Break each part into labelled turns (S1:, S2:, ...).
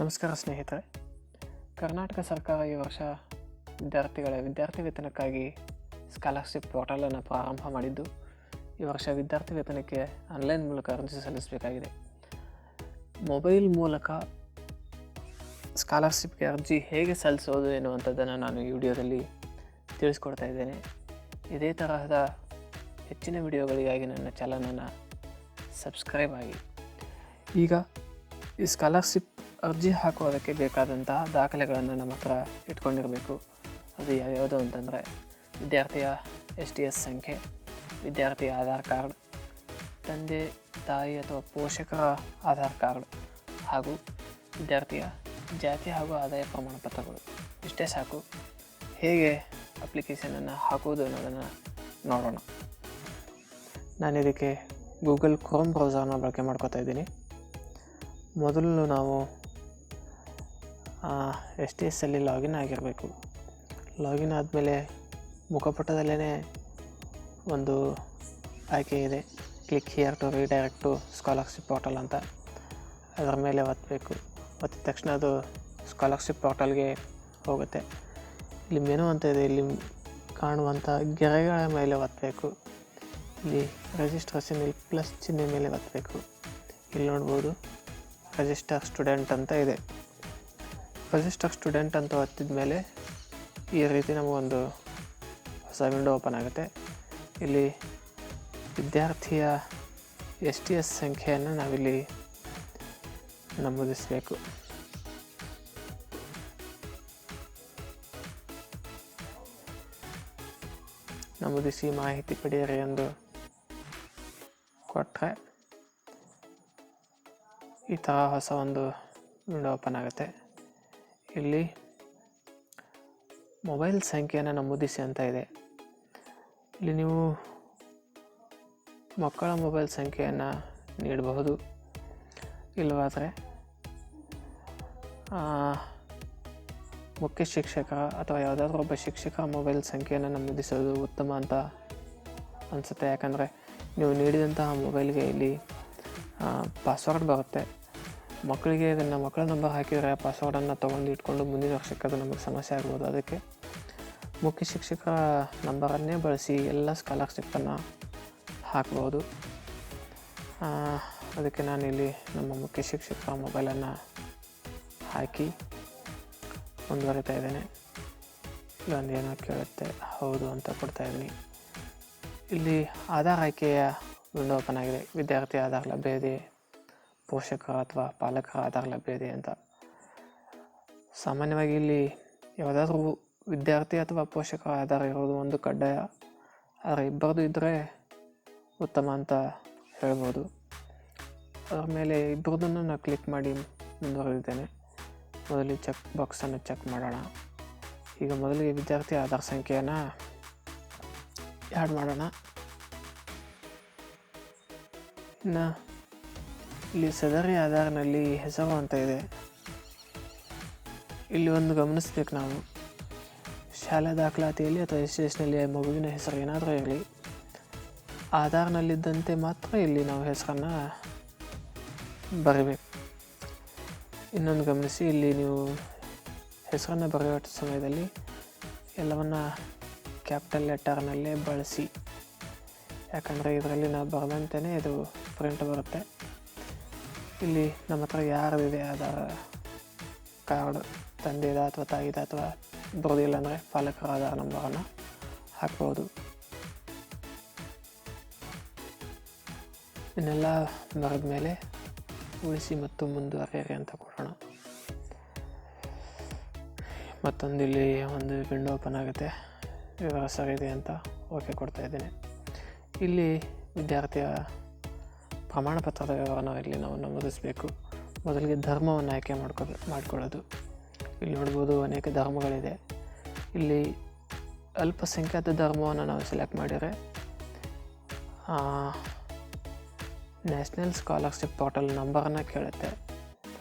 S1: ನಮಸ್ಕಾರ ಸ್ನೇಹಿತರೆ. ಕರ್ನಾಟಕ ಸರ್ಕಾರ ಈ ವರ್ಷ ವಿದ್ಯಾರ್ಥಿ ವೇತನಕ್ಕಾಗಿ ಸ್ಕಾಲರ್ಶಿಪ್ ಪೋರ್ಟಲನ್ನು ಪ್ರಾರಂಭ ಮಾಡಿದ್ದು, ಈ ವರ್ಷ ವಿದ್ಯಾರ್ಥಿ ವೇತನಕ್ಕೆ ಆನ್ಲೈನ್ ಮೂಲಕ ಅರ್ಜಿ ಸಲ್ಲಿಸಬೇಕಾಗಿದೆ. ಮೊಬೈಲ್ ಮೂಲಕ ಸ್ಕಾಲರ್ಶಿಪ್ಗೆ ಅರ್ಜಿ ಹೇಗೆ ಸಲ್ಲಿಸೋದು ಎನ್ನುವಂಥದ್ದನ್ನು ನಾನು ಈ ವಿಡಿಯೋದಲ್ಲಿ ತಿಳಿಸ್ಕೊಡ್ತಾ ಇದ್ದೇನೆ. ಇದೇ ತರಹದ ಹೆಚ್ಚಿನ ವಿಡಿಯೋಗಳಿಗಾಗಿ ನನ್ನ ಚಾನಲನ್ನು ಸಬ್ಸ್ಕ್ರೈಬ್ ಆಗಿ. ಈಗ ಈ ಸ್ಕಾಲರ್ಶಿಪ್ ಅರ್ಜಿ ಹಾಕೋದಕ್ಕೆ ಬೇಕಾದಂತಹ ದಾಖಲೆಗಳನ್ನು ನಮ್ಮ ಹತ್ರ ಇಟ್ಕೊಂಡಿರಬೇಕು. ಅದು ಯಾವ್ಯಾವುದು ಅಂತಂದರೆ ವಿದ್ಯಾರ್ಥಿಯ STS ಸಂಖ್ಯೆ, ವಿದ್ಯಾರ್ಥಿಯ ಆಧಾರ್ ಕಾರ್ಡ್, ತಂದೆ ತಾಯಿ ಅಥವಾ ಪೋಷಕರ ಆಧಾರ್ ಕಾರ್ಡ್ ಹಾಗೂ ವಿದ್ಯಾರ್ಥಿಯ ಜಾತಿ ಹಾಗೂ ಆದಾಯ ಪ್ರಮಾಣ ಪತ್ರಗಳು. ಇಷ್ಟೇ ಸಾಕು. ಹೇಗೆ ಅಪ್ಲಿಕೇಶನನ್ನು ಹಾಕೋದು ಅನ್ನೋದನ್ನು ನೋಡೋಣ. ನಾನು ಇದಕ್ಕೆ ಗೂಗಲ್ ಕ್ರೋಮ್ ಬ್ರೌಸರ್ನ ಬಳಕೆ ಮಾಡ್ಕೋತಾ ಇದ್ದೀನಿ. ಮೊದಲು ನಾವು STS ಅಲ್ಲಿ ಲಾಗಿನ್ ಆಗಿರಬೇಕು. ಲಾಗಿನ್ ಆದಮೇಲೆ ಮುಖಪುಟದಲ್ಲೇ ಒಂದು ಆಯ್ಕೆ ಇದೆ, click here to redirect to scholarship portal ಅಂತ. ಅದರ ಮೇಲೆ ಒತ್ತಬೇಕು. ಒತ್ತಿದ ತಕ್ಷಣ ಅದು ಸ್ಕಾಲರ್ಶಿಪ್ ಪೋರ್ಟಲ್ಗೆ ಹೋಗುತ್ತೆ. ಇಲ್ಲಿ ಮೆನು ಅಂತ ಇದೆ, ಇಲ್ಲಿ ಕಾಣುವಂಥ ಗೆರೆಗಳ ಮೇಲೆ ಒತ್ತಬೇಕು. ಇಲ್ಲಿ ರಿಜಿಸ್ಟ್ರೇಷನ್, ಇಲ್ಲಿ ಪ್ಲಸ್ ಚಿಹ್ನೆ ಮೇಲೆ ಒತ್ತಬೇಕು. ಇಲ್ಲಿ ನೋಡ್ಬೋದು ರಿಜಿಸ್ಟರ್ ಸ್ಟೂಡೆಂಟ್ ಅಂತ ಇದೆ. ರಿಜಿಸ್ಟರ್ ಸ್ಟೂಡೆಂಟ್ ಅಂತ ಒತ್ತಿದ ಮೇಲೆ ಈ ರೀತಿ ನಮಗೊಂದು ಹೊಸ ವಿಂಡೋ ಓಪನ್ ಆಗುತ್ತೆ. ಇಲ್ಲಿ ವಿದ್ಯಾರ್ಥಿಯ STS ಸಂಖ್ಯೆಯನ್ನು ನಾವಿಲ್ಲಿ ನಮೂದಿಸಬೇಕು. ನಮೂದಿಸಿ ಮಾಹಿತಿ ಪಡೆಯಿರಿ ಎಂದು ಕೊಟ್ಟರೆ ಈ ಥರ ಹೊಸ ಒಂದು ವಿಂಡೋ ಓಪನ್ ಆಗುತ್ತೆ. ಇಲ್ಲಿ ಮೊಬೈಲ್ ಸಂಖ್ಯೆಯನ್ನು ನಮೂದಿಸಿ ಅಂತ ಇದೆ. ಇಲ್ಲಿ ನೀವು ಮಕ್ಕಳ ಮೊಬೈಲ್ ಸಂಖ್ಯೆಯನ್ನು ನೀಡಬಹುದು. ಇಲ್ಲವಾದರೆ ಮುಖ್ಯ ಶಿಕ್ಷಕ ಅಥವಾ ಯಾವುದಾದ್ರೂ ಒಬ್ಬ ಶಿಕ್ಷಕರ ಮೊಬೈಲ್ ಸಂಖ್ಯೆಯನ್ನು ನಮೂದಿಸೋದು ಉತ್ತಮ ಅಂತ ಅನಿಸುತ್ತೆ. ಯಾಕಂದರೆ ನೀವು ನೀಡಿದಂತಹ ಮೊಬೈಲ್ಗೆ ಇಲ್ಲಿ ಪಾಸ್ವರ್ಡ್ ಬರುತ್ತೆ. ಮಕ್ಕಳಿಗೆ ಇದನ್ನು ಮಕ್ಕಳ ನಂಬರ್ ಹಾಕಿದರೆ ಪಾಸ್ವರ್ಡನ್ನು ತೊಗೊಂಡು ಇಟ್ಕೊಂಡು ಮುಂದಿನ ವರ್ಷಕ್ಕೆ ಅದು ನಮಗೆ ಸಮಸ್ಯೆ ಆಗ್ಬೋದು. ಅದಕ್ಕೆ ಮುಖ್ಯ ಶಿಕ್ಷಕರ ನಂಬರನ್ನೇ ಬಳಸಿ ಎಲ್ಲ ಸ್ಕಾಲರ್ಶಿಪ್ಪನ್ನು ಹಾಕ್ಬೋದು. ಅದಕ್ಕೆ ನಾನಿಲ್ಲಿ ನಮ್ಮ ಮುಖ್ಯ ಶಿಕ್ಷಕರ ಮೊಬೈಲನ್ನು ಹಾಕಿ ಮುಂದುವರಿತಾ ಇದ್ದೇನೆ. ಇಲ್ಲೊಂದು ಏನೋ ಕೇಳುತ್ತೆ, ಹೌದು ಅಂತ ಕೊಡ್ತಾಯಿದ್ದೀನಿ. ಇಲ್ಲಿ ಆಧಾರ್ ಆಯ್ಕೆಯ ವಿಂಡೋ ಓಪನ್ ಆಗಿದೆ. ವಿದ್ಯಾರ್ಥಿ ಆಧಾರ್ ಲಭ್ಯ ಇದೆ, ಪೋಷಕರ ಅಥವಾ ಪಾಲಕರ ಆಧಾರ್ ಲಭ್ಯ ಇದೆ ಅಂತ. ಸಾಮಾನ್ಯವಾಗಿ ಇಲ್ಲಿ ಯಾವುದಾದ್ರೂ ವಿದ್ಯಾರ್ಥಿ ಅಥವಾ ಪೋಷಕರ ಆಧಾರ ಇರೋದು ಒಂದು ಕಡ್ಡಾಯ. ಆದರೆ ಇಬ್ಬರದು ಇದ್ದರೆ ಉತ್ತಮ ಅಂತ ಹೇಳ್ಬೋದು. ಅದರ ಮೇಲೆ ಇಬ್ಬರದನ್ನು ನಾನು ಕ್ಲಿಕ್ ಮಾಡಿ ಮುಂದುವರೆದಿದ್ದೇನೆ. ಮೊದಲು ಚೆಕ್ ಬಾಕ್ಸನ್ನು ಚೆಕ್ ಮಾಡೋಣ. ಈಗ ಮೊದಲಿಗೆ ವಿದ್ಯಾರ್ಥಿ ಆಧಾರ್ ಸಂಖ್ಯೆಯನ್ನು ಆ್ಯಡ್ ಮಾಡೋಣ. ಇನ್ನು ಇಲ್ಲಿ ಸದರಿ ಆಧಾರ್ನಲ್ಲಿ ಹೆಸರು ಅಂತ ಇದೆ. ಇಲ್ಲಿ ಒಂದು ಗಮನಿಸ್ಬೇಕು, ನಾವು ಶಾಲಾ ದಾಖಲಾತಿಯಲ್ಲಿ ಅಥವಾ STSನಲ್ಲಿ ಮಗುವಿನ ಹೆಸರು ಏನಾದರೂ ಇರಲಿ, ಆಧಾರ್ನಲ್ಲಿದ್ದಂತೆ ಮಾತ್ರ ಇಲ್ಲಿ ನಾವು ಹೆಸರನ್ನು ಬರೀಬೇಕು. ಇನ್ನೊಂದು ಗಮನಿಸಿ, ಇಲ್ಲಿ ನೀವು ಹೆಸರನ್ನು ಬರೆಯುವ ಸಮಯದಲ್ಲಿ ಎಲ್ಲವನ್ನು ಕ್ಯಾಪಿಟಲ್ ಲೆಟರ್ನಲ್ಲೇ ಬಳಸಿ. ಯಾಕಂದರೆ ಇದರಲ್ಲಿ ನಾವು ಬರೆದಂತೆಯೇ ಇದು ಪ್ರಿಂಟ್ ಬರುತ್ತೆ. ಇಲ್ಲಿ ನಮ್ಮ ಹತ್ರ ಯಾರದಿದೆ ಆಧಾರ್ ಕಾರ್ಡ್, ತಂದೆದ ಅಥವಾ ತಾಯಿದ ಅಥವಾ ಬರೋದಿಲ್ಲ ಅಂದರೆ ಪಾಲಕರ ಆಧಾರ್ ನಂಬರನ್ನು ಹಾಕ್ಬೋದು. ಇನ್ನೆಲ್ಲ ಬರೆದ ಮೇಲೆ ಉಳಿಸಿ ಮತ್ತು ಮುಂದುವರಿಯಿರಿ ಅಂತ ಕೊಡೋಣ. ಮತ್ತೊಂದು ಇಲ್ಲಿ ಒಂದು ವಿಂಡೋ ಓಪನ್ ಆಗುತ್ತೆ. ವಿವರ ಸರಿದೆ ಅಂತ ಓಕೆ ಕೊಡ್ತಾ ಇದ್ದೇನೆ. ಇಲ್ಲಿ ವಿದ್ಯಾರ್ಥಿಯ ಪ್ರಮಾಣ ಪತ್ರದ ವಿವರನ ಇಲ್ಲಿ ನಾವು ನಮೂದಿಸಬೇಕು. ಮೊದಲಿಗೆ ಧರ್ಮವನ್ನು ಆಯ್ಕೆ ಮಾಡಿಕೊಳ್ಳೋದು. ಇಲ್ಲಿ ನೋಡ್ಬೋದು ಅನೇಕ ಧರ್ಮಗಳಿದೆ. ಇಲ್ಲಿ ಅಲ್ಪಸಂಖ್ಯಾತ ಧರ್ಮವನ್ನು ನಾವು ಸೆಲೆಕ್ಟ್ ಮಾಡಿದರೆ ನ್ಯಾಷನಲ್ ಸ್ಕಾಲರ್ಶಿಪ್ ಪೋರ್ಟಲ್ ನಂಬರನ್ನು ಕೇಳುತ್ತೆ.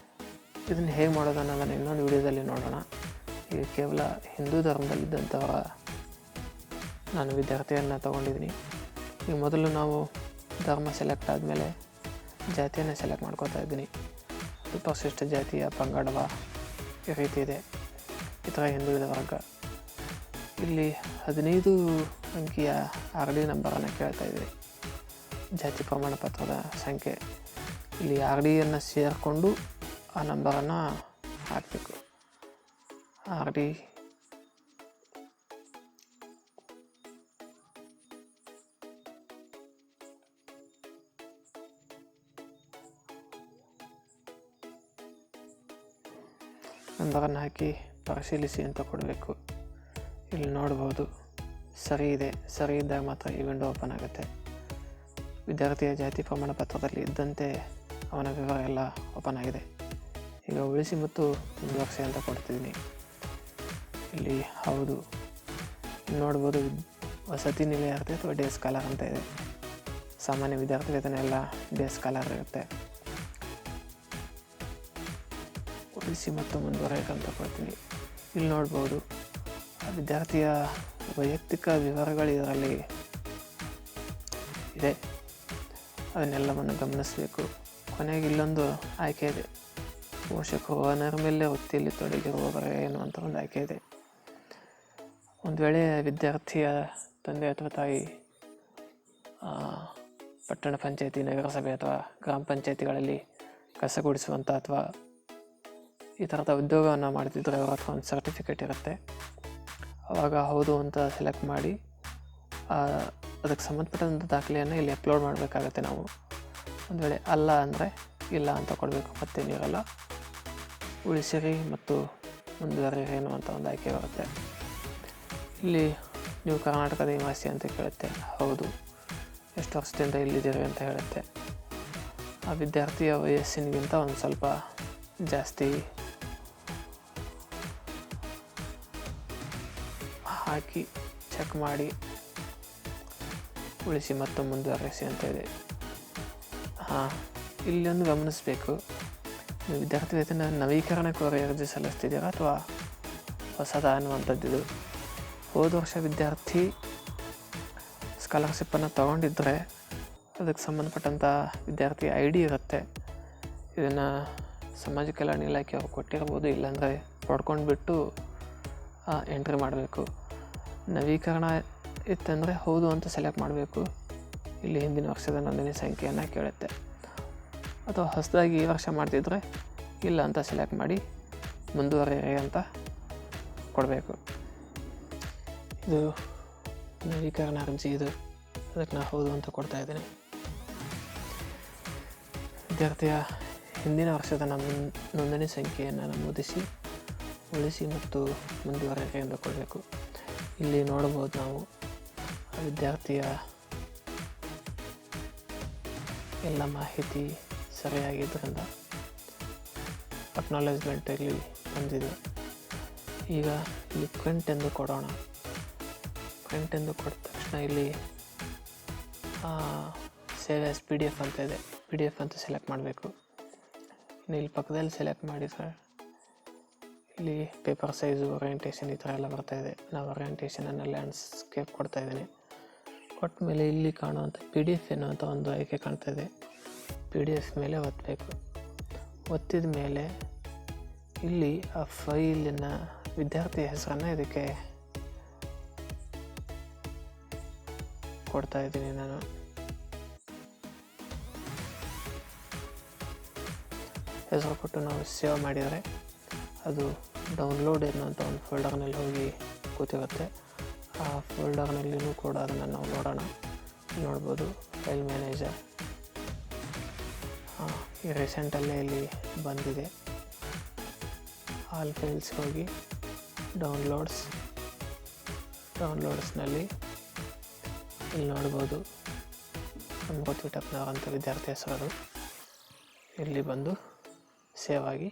S1: ಇದನ್ನು ಹೇಗೆ ಮಾಡೋದನ್ನು ನಾನು ಇನ್ನೊಂದು ವಿಡಿಯೋದಲ್ಲಿ ನೋಡೋಣ. ಈಗ ಕೇವಲ ಹಿಂದೂ ಧರ್ಮದಲ್ಲಿದ್ದಂಥವರ ನಾನು ವಿದ್ಯಾರ್ಥಿಯನ್ನು ತೊಗೊಂಡಿದ್ದೀನಿ. ಈಗ ಮೊದಲು ನಾವು ಧರ್ಮ ಸೆಲೆಕ್ಟ್ ಆದಮೇಲೆ ಜಾತಿಯನ್ನು ಸೆಲೆಕ್ಟ್ ಮಾಡ್ಕೋತಾ ಇದ್ದೀನಿ. ಪರಿಶಿಷ್ಟ ಜಾತಿಯ ಪಂಗಡವ ಈ ರೀತಿ ಇದೆ. ಈ ಥರ ಹಿಂದುಳಿದ ವರ್ಗ. ಇಲ್ಲಿ 15 ಅಂಕಿಯ RD ನಂಬರನ್ನು ಕೇಳ್ತಾ ಇದೆ. ಜಾತಿ ಪ್ರಮಾಣ ಪತ್ರದ ಸಂಖ್ಯೆ. ಇಲ್ಲಿ RDಯನ್ನು ಸೇರಿಕೊಂಡು ಆ ನಂಬರನ್ನು ಹಾಕಬೇಕು. RD ನಂಬರನ್ನು ಹಾಕಿ ಪರಿಶೀಲಿಸಿ ಅಂತ ಕೊಡಬೇಕು. ಇಲ್ಲಿ ನೋಡ್ಬೋದು ಸರಿ ಇದೆ. ಸರಿ ಇದ್ದಾಗ ಮಾತ್ರ ಈ ವಿಂಡೋ ಓಪನ್ ಆಗುತ್ತೆ. ವಿದ್ಯಾರ್ಥಿಯ ಜಾತಿ ಪ್ರಮಾಣ ಪತ್ರದಲ್ಲಿ ಇದ್ದಂತೆ ಅವನ ವಿವರ ಎಲ್ಲ ಓಪನ್ ಆಗಿದೆ. ಈಗ ಉಳಿಸಿ ಮತ್ತು ಮುಂದುವರಿಸಿ ಅಂತ ಕೊಡ್ತಿದ್ದೀನಿ. ಇಲ್ಲಿ ಹೌದು ನೋಡ್ಬೋದು ವಸತಿ ನಿಲಯಾರ್ಥಿ ಅಥವಾ ಡೇ ಸ್ಕಾಲರ್ ಅಂತ ಇದೆ. ಸಾಮಾನ್ಯ ವಿದ್ಯಾರ್ಥಿ ವೇತನ ಎಲ್ಲ ಡೇ ಸ್ಕಾಲರ್ ಇರುತ್ತೆ. ಉಳಿಸಿ ಮತ್ತು ಮುಂದುವರೆಯಕ್ಕಂತ ಕೊಡ್ತೀನಿ. ಇಲ್ಲಿ ನೋಡ್ಬೋದು ವಿದ್ಯಾರ್ಥಿಯ ವೈಯಕ್ತಿಕ ವಿವರಗಳು ಇದರಲ್ಲಿ ಇದೆ. ಅದನ್ನೆಲ್ಲವನ್ನು ಗಮನಿಸಬೇಕು. ಕೊನೆಗೆ ಇಲ್ಲೊಂದು ಆಯ್ಕೆ ಇದೆ. ಪೋಷಕರು ಅನೈರ್ಮಲ್ಯ ವೃತ್ತಿಯಲ್ಲಿ ತೊಡಗಿರುವವರ ಎನ್ನುವಂಥ ಒಂದು ಆಯ್ಕೆ ಇದೆ. ಒಂದು ವೇಳೆ ವಿದ್ಯಾರ್ಥಿಯ ತಂದೆ ಅಥವಾ ತಾಯಿ ಪಟ್ಟಣ ಪಂಚಾಯತಿ, ನಗರಸಭೆ ಅಥವಾ ಗ್ರಾಮ ಪಂಚಾಯತಿಗಳಲ್ಲಿ ಕಸ ಗುಡಿಸುವಂಥ ಅಥವಾ ಈ ಥರದ ಉದ್ಯೋಗವನ್ನು ಮಾಡ್ತಿದ್ರೆ ಅವ್ರ ಹತ್ರ ಒಂದು ಸರ್ಟಿಫಿಕೇಟ್ ಇರುತ್ತೆ. ಆವಾಗ ಹೌದು ಅಂತ ಸೆಲೆಕ್ಟ್ ಮಾಡಿ ಅದಕ್ಕೆ ಸಂಬಂಧಪಟ್ಟಂಥ ದಾಖಲೆಯನ್ನು ಇಲ್ಲಿ ಅಪ್ಲೋಡ್ ಮಾಡಬೇಕಾಗತ್ತೆ ನಾವು. ಒಂದು ವೇಳೆ ಅಲ್ಲ ಅಂದರೆ ಇಲ್ಲ ಅಂತ ಕೊಡಬೇಕು. ಮತ್ತೇನಿರಲ್ಲ. ಉಳಿಸಿರಿ ಮತ್ತು ಮುಂದುವರಿರಿ ಎನ್ನುವಂಥ ಒಂದು ಆಯ್ಕೆ ಬರುತ್ತೆ. ಇಲ್ಲಿ ನೀವು ಕರ್ನಾಟಕದ ನಿವಾಸಿ ಅಂತ ಕೇಳುತ್ತೆ. ಹೌದು. ಎಷ್ಟು ವರ್ಷದಿಂದ ಇಲ್ಲಿದ್ದೀರಿ ಅಂತ ಹೇಳುತ್ತೆ. ಆ ವಿದ್ಯಾರ್ಥಿಯ ವಯಸ್ಸಿನಗಿಂತ ಒಂದು ಸ್ವಲ್ಪ ಜಾಸ್ತಿ ಹಾಕಿ ಚೆಕ್ ಮಾಡಿ ಉಳಿಸಿ ಮತ್ತು ಮುಂದುವರಿಸಿ ಅಂತ ಇದೆ. ಇಲ್ಲೊಂದು ಗಮನಿಸಬೇಕು. ನೀವು ವಿದ್ಯಾರ್ಥಿ ವೇತನ ನವೀಕರಣ ಕೋರಿ ಅರ್ಜಿ ಸಲ್ಲಿಸ್ತಿದ್ದೀರಾ ಅಥವಾ ಹೊಸದ ಅನ್ನುವಂಥದ್ದು. ಹೋದ ವರ್ಷ ವಿದ್ಯಾರ್ಥಿ ಸ್ಕಾಲರ್ಶಿಪ್ಪನ್ನು ತೊಗೊಂಡಿದ್ದರೆ ಅದಕ್ಕೆ ಸಂಬಂಧಪಟ್ಟಂಥ ವಿದ್ಯಾರ್ಥಿ ID ಇರುತ್ತೆ. ಇದನ್ನು ಸಮಾಜ ಕಲ್ಯಾಣ ಇಲಾಖೆ ಅವ್ರು ಕೊಟ್ಟಿರ್ಬೋದು. ಇಲ್ಲಾಂದರೆ ಪಡ್ಕೊಂಡು ಬಿಟ್ಟು ಎಂಟ್ರಿ ಮಾಡಬೇಕು. ನವೀಕರಣ ಇತ್ತಂದರೆ ಹೌದು ಅಂತ ಸೆಲೆಕ್ಟ್ ಮಾಡಬೇಕು. ಇಲ್ಲಿ ಹಿಂದಿನ ವರ್ಷದ ನೋಂದಣಿ ಸಂಖ್ಯೆಯನ್ನು ಕೇಳುತ್ತೆ. ಅಥವಾ ಹೊಸದಾಗಿ ಈ ವರ್ಷ ಮಾಡ್ತಿದ್ರೆ ಇಲ್ಲ ಅಂತ ಸೆಲೆಕ್ಟ್ ಮಾಡಿ ಮುಂದುವರಿಯಿರಿ ಅಂತ ಕೊಡಬೇಕು. ಇದು ನವೀಕರಣ ಅರ್ಜಿ. ಇದು ಅದಕ್ಕೆ ನಾನು ಹೌದು ಅಂತ ಕೊಡ್ತಾ ಇದ್ದೀನಿ. ವಿದ್ಯಾರ್ಥಿಯ ಹಿಂದಿನ ವರ್ಷದ ನೋಂದಣಿ ಸಂಖ್ಯೆಯನ್ನು ನಮೂದಿಸಿ ಉಳಿಸಿ ಮತ್ತು ಮುಂದುವರಿಯಿರಿ ಎಂದು ಕೊಡಬೇಕು. ಇಲ್ಲಿ ನೋಡ್ಬೋದು ನಾವು ವಿದ್ಯಾರ್ಥಿಯ ಎಲ್ಲ ಮಾಹಿತಿ ಸರಿಯಾಗಿದ್ದರಿಂದ ಅಕ್ನಾಲೇಜ್ಮೆಂಟ್ ಇಲ್ಲಿ ಬಂದಿದೆ. ಈಗ ಇಲ್ಲಿ ಪ್ರಿಂಟ್ ಎಂದು ಕೊಡೋಣ. ಪ್ರಿಂಟ್ ಎಂದು ಕೊಟ್ಟ ತಕ್ಷಣ ಇಲ್ಲಿ ಸೇವ್ ಆಸ್ PDF ಅಂತ ಇದೆ. PDF ಅಂತ ಸೆಲೆಕ್ಟ್ ಮಾಡಬೇಕು. ಇನ್ನು ಇಲ್ಲಿ ಪಕ್ಕದಲ್ಲಿ ಸೆಲೆಕ್ಟ್ ಮಾಡಿದರೆ ಇಲ್ಲಿ ಪೇಪರ್ ಸೈಜು, ಓರಿಯೆಂಟೇಷನ್ ಈ ಥರ ಎಲ್ಲ ಬರ್ತಾಯಿದೆ. ನಾವು ಓರಿಯೆಂಟೇಷನನ್ನು ಲ್ಯಾಂಡ್ಸ್ಕೇಪ್ ಕೊಡ್ತಾಯಿದ್ದೀನಿ. ಕೊಟ್ಟ ಮೇಲೆ ಇಲ್ಲಿ ಕಾಣುವಂಥ PDF ಎನ್ನುವಂಥ ಒಂದು ಆಯ್ಕೆ ಕಾಣ್ತಾಯಿದೆ. PDF ಮೇಲೆ ಒತ್ತಬೇಕು. ಒತ್ತಿದ ಮೇಲೆ ಇಲ್ಲಿ ಆ ಫೈಲಿನ ವಿದ್ಯಾರ್ಥಿ ಹೆಸರನ್ನು ಇದಕ್ಕೆ ಕೊಡ್ತಾ ಇದ್ದೀನಿ ನಾನು. ಹೆಸರು ಕೊಟ್ಟು ನಾವು ಸೇವ್ ಮಾಡಿದರೆ ಅದು ಡೌನ್ಲೋಡ್ ಎನ್ನುವಂಥ ಒಂದು ಫೋಲ್ಡರ್ನಲ್ಲಿ ಹೋಗಿ ಕೂತಿರುತ್ತೆ. ಆ ಫೋಲ್ಡರ್ನಲ್ಲಿಯೂ ಕೂಡ ಅದನ್ನು ನಾವು ನೋಡೋಣ. ನೋಡ್ಬೋದು ಫೈಲ್ ಮ್ಯಾನೇಜರ್. ಈ ರೀಸೆಂಟಲ್ಲೇ ಇಲ್ಲಿ ಬಂದಿದೆ. ಆಲ್ ಫೈಲ್ಸ್ಗೆ ಹೋಗಿ ಡೌನ್ಲೋಡ್ಸ್ನಲ್ಲಿ ಇಲ್ಲಿ ನೋಡ್ಬೋದು ಅಮೃತ್ ವಿಟಪ್ನವರ್ ಅಂತ ವಿದ್ಯಾರ್ಥಿ ಹೆಸರು. ಇಲ್ಲಿ ಬಂದು ಸೇವ್ ಆಗಿ